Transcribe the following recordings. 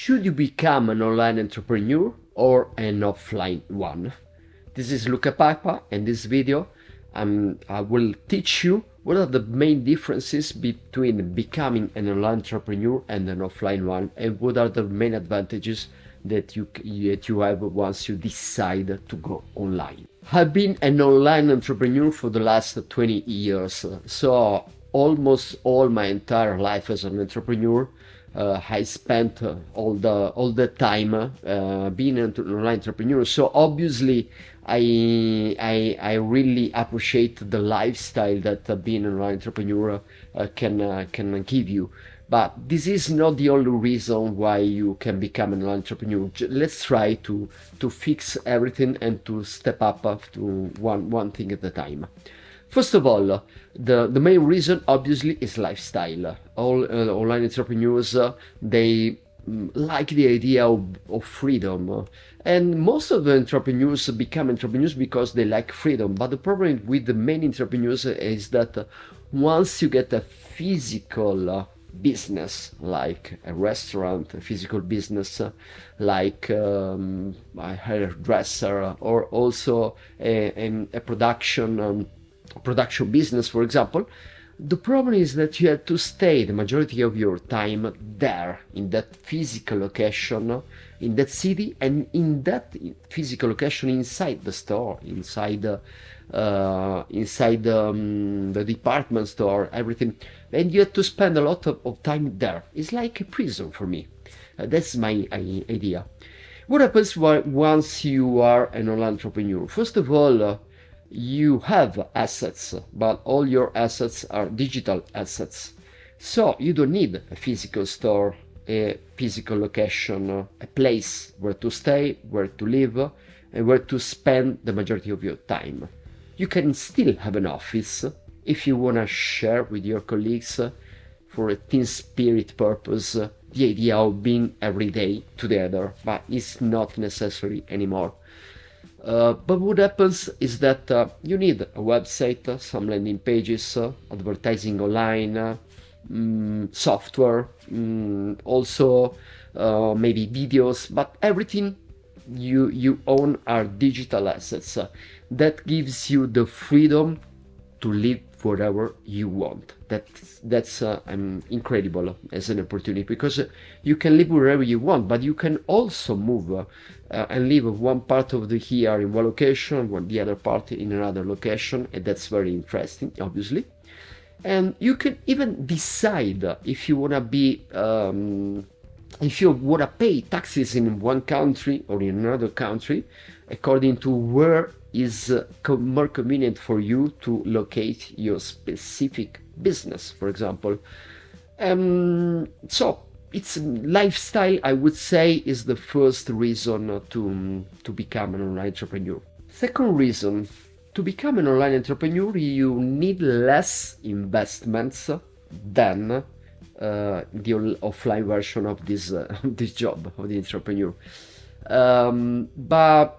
Should you become an online entrepreneur or an offline one? This is Luca Papa, and this video I will teach you what are the main differences between becoming an online entrepreneur and an offline one, and what are the main advantages that you have once you decide to go online. I've been an online entrepreneur for the last 20 years, so almost all my entire life as an entrepreneur. I spent all the time being an online entrepreneur. So obviously, I really appreciate the lifestyle that being an online entrepreneur can give you. But this is not the only reason why you can become an entrepreneur. Let's try to fix everything and to step up to one thing at a time. First of all, the main reason obviously is lifestyle. All online entrepreneurs, they like the idea of freedom. And most of the entrepreneurs become entrepreneurs because they like freedom. But the problem with the many entrepreneurs is that once you get a physical business, like a restaurant, a physical business, like a hairdresser, or also a production business, for example, the problem is that you have to stay the majority of your time there, in that physical location, in that city, and in that physical location inside the store, inside the department store, everything. And you have to spend a lot of time there. It's like a prison for me. That's my idea. What happens once you are an online entrepreneur? First of all, you have assets, but all your assets are digital assets. So you don't need a physical store, a physical location, a place where to stay, where to live, and where to spend the majority of your time. You can still have an office if you want to share with your colleagues for a team spirit purpose the idea of being every day together, but it's not necessary anymore. But what happens is that you need a website, some landing pages, advertising online, software, also maybe videos, but everything you own are digital assets. That gives you the freedom to live whatever you want. That's incredible as an opportunity, because you can live wherever you want, but you can also move and live one part of the year in one location, the other part in another location, and that's very interesting, obviously. And you can even decide if you want to be if you want to pay taxes in one country or in another country, according to where is more convenient for you to locate your specific business, for example. So it's lifestyle, I would say, is the first reason to become an online entrepreneur. Second reason, to become an online entrepreneur, you need less investments than the offline version of this job of the entrepreneur. But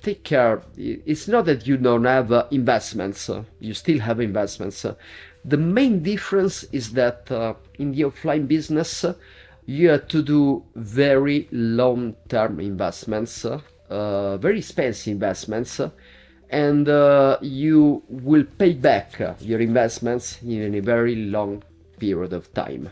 take care, it's not that you don't have investments, you still have investments. The main difference is that in the offline business you have to do very long-term investments, very expensive investments, and you will pay back your investments in a very long period of time.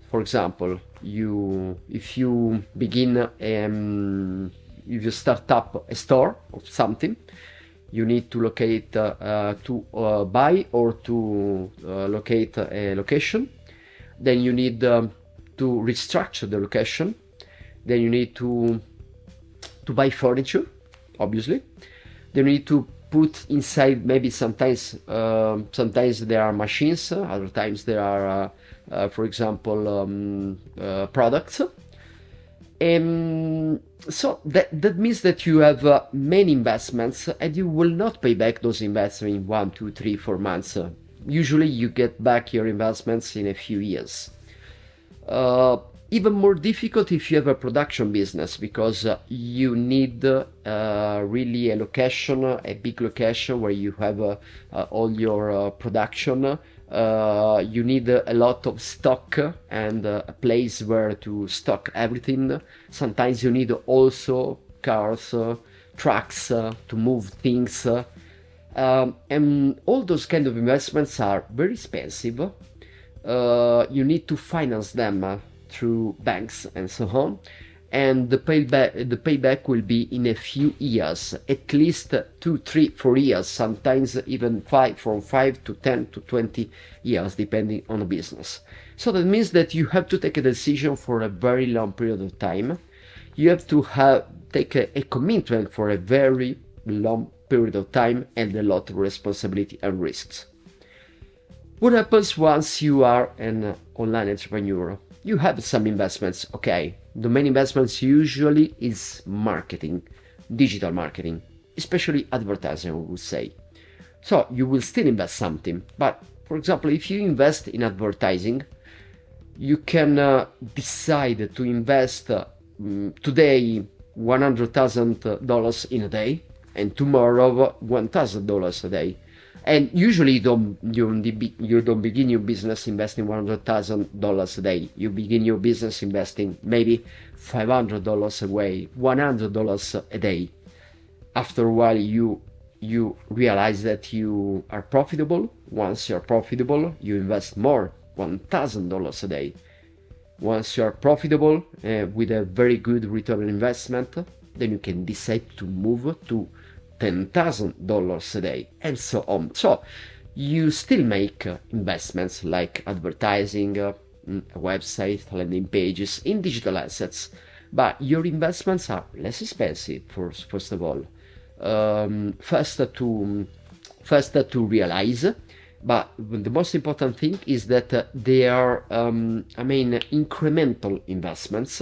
For example, if you begin, if you start up a store or something, you need to locate, to buy or to locate a location. Then you need to restructure the location. Then you need to buy furniture, obviously. Then you need to put inside, maybe sometimes there are machines, other times there are for example products. So that means that you have many investments, and you will not pay back those investments in 1, 2, 3, 4 months. Usually you get back your investments in a few years. Even more difficult if you have a production business, because you need really a location, a big location where you have all your production, You need a lot of stock and a place where to stock everything. Sometimes you need also cars, trucks to move things. And all those kind of investments are very expensive. You need to finance them through banks and so on, and the payback will be in a few years, at least 2, 3, 4 years, sometimes even from 5 to 10 to 20 years, depending on the business. So that means that you have to take a decision for a very long period of time. You have to take a commitment for a very long period of time and a lot of responsibility and risks. What happens once you are an online entrepreneur? You have some investments, okay. The main investments usually is marketing, digital marketing, especially advertising, I would say. So you will still invest something, but for example, if you invest in advertising, you can decide to invest today $100,000 in a day, and tomorrow $1,000 a day. And usually you don't begin your business investing $100,000 a day. You begin your business investing maybe $500 a way, $100 a day. After a while, you realize that you are profitable. Once you're profitable, you invest more, $1,000 a day. Once you are profitable with a very good return on investment, then you can decide to move to $10,000 a day, and so on. So you still make investments like advertising, a website, landing pages, in digital assets, but your investments are less expensive. First of all, faster to realize, but the most important thing is that they are, incremental investments.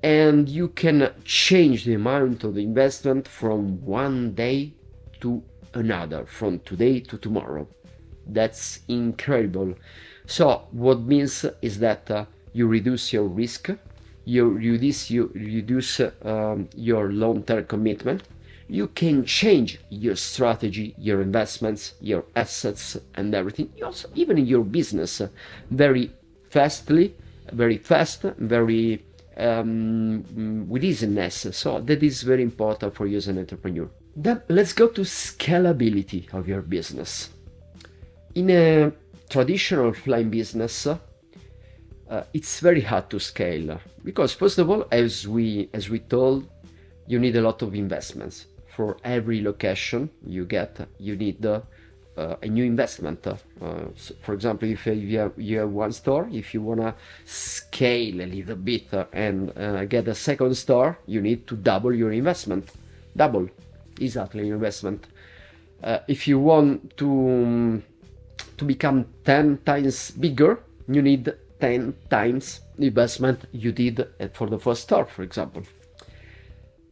And you can change the amount of the investment from one day to another, from today to tomorrow. That's incredible. So what means is that you reduce your risk, you reduce your long-term commitment. You can change your strategy, your investments, your assets, and everything. Also, even in your business, very fast, with easiness. So that is very important for you as an entrepreneur. Then let's go to scalability of your business. In a traditional offline business, it's very hard to scale because, first of all, as we told, you need a lot of investments. For every location you need a new investment. So for example, if you have one store, if you want to scale a little bit and get a second store, you need to double your investment. Double, exactly, your investment. If you want to become 10 times bigger, you need 10 times the investment you did for the first store, for example.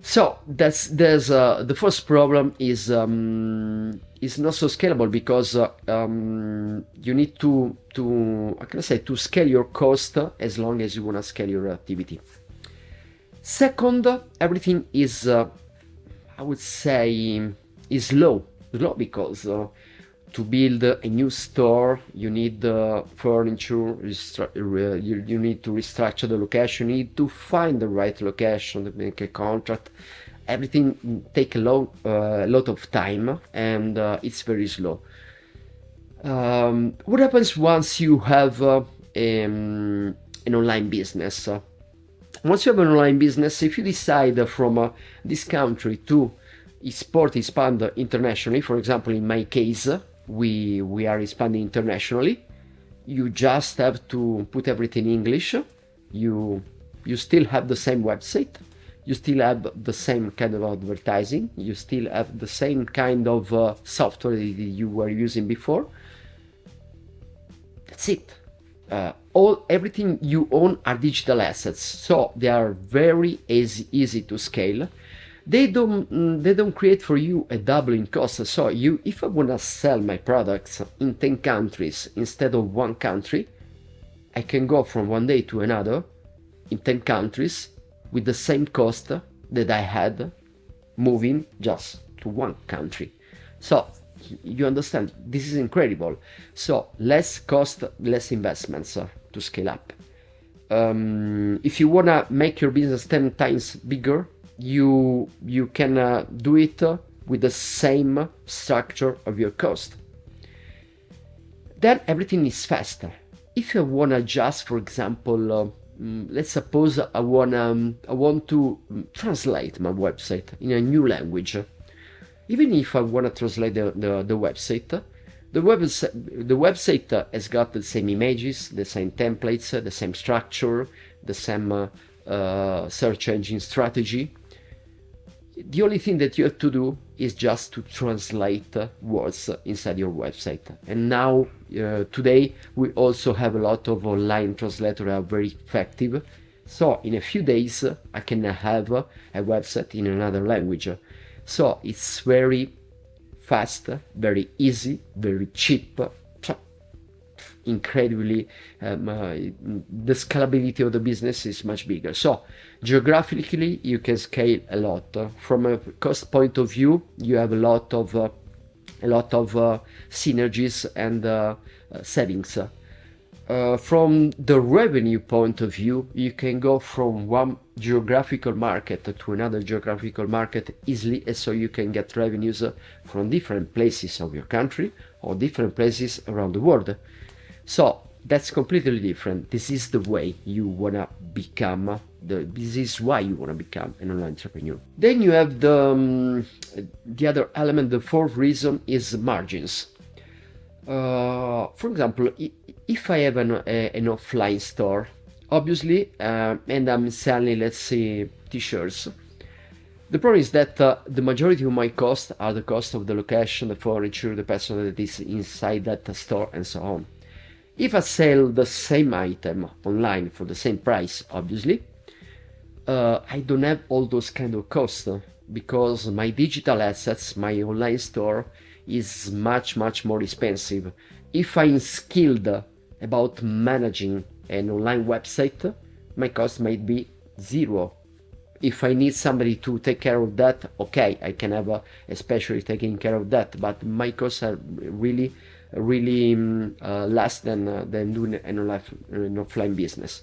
So there's the first problem is not so scalable because you need to scale your cost as long as you want to scale your activity. Second, everything is I would say is low because to build a new store you need furniture, you need to restructure the location, you need to find the right location to make a contract. Everything take a lot of time, and it's very slow. What happens once you have an online business? Once you have an online business, if you decide from this country to expand internationally, for example, in my case, we are expanding internationally, you just have to put everything in English. You still have the same website, you still have the same kind of advertising, you still have the same kind of software that you were using before. That's it. Everything you own are digital assets, so they are very easy to scale. They don't create for you a doubling cost. So if I want to sell my products in 10 countries instead of one country, I can go from one day to another in 10 countries with the same cost that I had moving just to one country. So You understand? This is incredible. So less cost, less investments to scale up. If you wanna make your business 10 times bigger, you can do it with the same structure of your cost. Then everything is faster. If you wanna just, for example, let's suppose I want to translate my website in a new language. Even if I want to translate the website, the website has got the same images, the same templates, the same structure, the same search engine strategy. The only thing that you have to do is just to translate words inside your website. And now, today, we also have a lot of online translators that are very effective. So in a few days, I can have a website in another language. So it's very fast, very easy, very cheap, incredibly, the scalability of the business is much bigger. So geographically, you can scale a lot. From a cost point of view, you have a lot of synergies and savings. From the revenue point of view, you can go from one geographical market to another geographical market easily, and so you can get revenues from different places of your country or different places around the world. So that's completely different. This is the way you wanna become. This is why you wanna become an online entrepreneur. Then you have the other element. The fourth reason is margins. For example, if I have an offline store, obviously, and I'm selling, let's say, t-shirts, the problem is that the majority of my costs are the cost of the location, the furniture, the person that is inside that store, and so on. If I sell the same item online for the same price, obviously, I don't have all those kind of costs because my digital assets, my online store, is much more expensive. If I'm skilled about managing an online website, my cost might be zero. If I need somebody to take care of that, okay, I can have a specialist taking care of that, but my costs are really less than doing an offline business.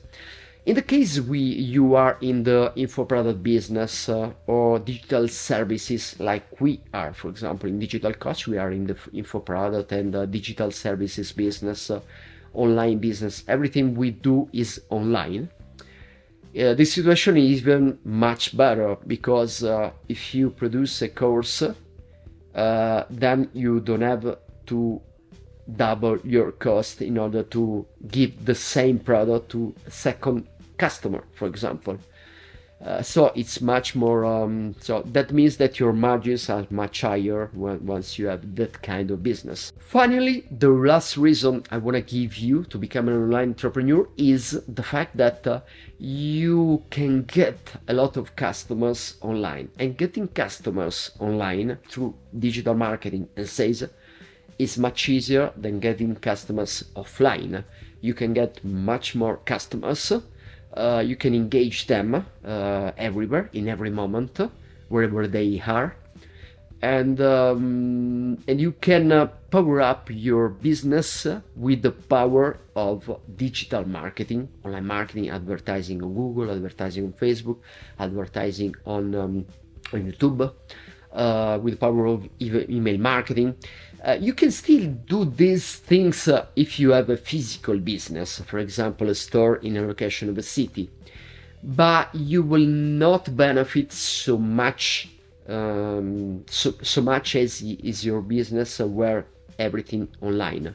In the case you are in the info product business or digital services, like we are, for example, in Digital Coach, we are in the info product and digital services business, online business. Everything we do is online. The situation is even much better because if you produce a course, then you don't have to double your cost in order to give the same product to a second customer, for example. So it's much more, so that means that your margins are much higher once you have that kind of business. Finally, the last reason I want to give you to become an online entrepreneur is the fact that you can get a lot of customers online, and getting customers online through digital marketing and sales is much easier than getting customers offline. You can get much more customers. You can engage them everywhere, in every moment, wherever they are, and you can power up your business with the power of digital marketing, online marketing, advertising on Google, advertising on Facebook, advertising on YouTube, with the power of email marketing. You can still do these things if you have a physical business, for example, a store in a location of a city, but you will not benefit so much as is your business where everything online.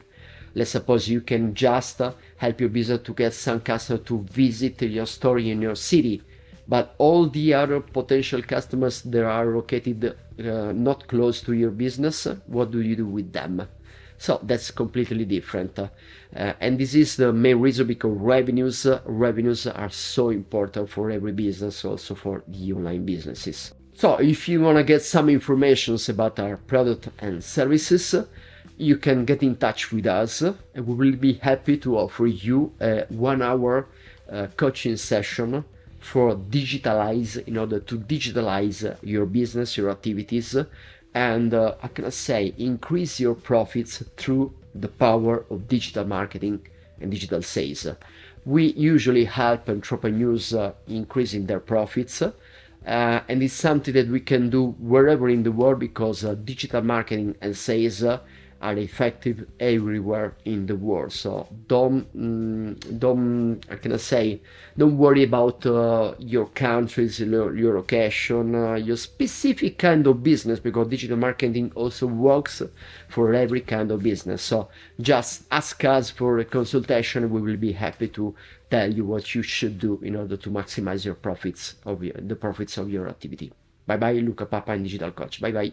Let's suppose you can just help your business to get some customers to visit your store in your city, but all the other potential customers that are located not close to your business, what do you do with them? So that's completely different. And this is the main reason, because revenues are so important for every business, also for the online businesses. So if you want to get some information about our product and services, you can get in touch with us, and we will be happy to offer you a 1-hour coaching session in order to digitalize your business, your activities, and I can say increase your profits through the power of digital marketing and digital sales. We usually help entrepreneurs increasing their profits, and it's something that we can do wherever in the world, because digital marketing and sales are effective everywhere in the world. So don't I can say, don't worry about your countries, your location, your specific kind of business, because digital marketing also works for every kind of business. So just ask us for a consultation. We will be happy to tell you what you should do in order to maximize your profits of the profits of your activity. Bye bye, Luca Papa and Digital Coach. Bye bye.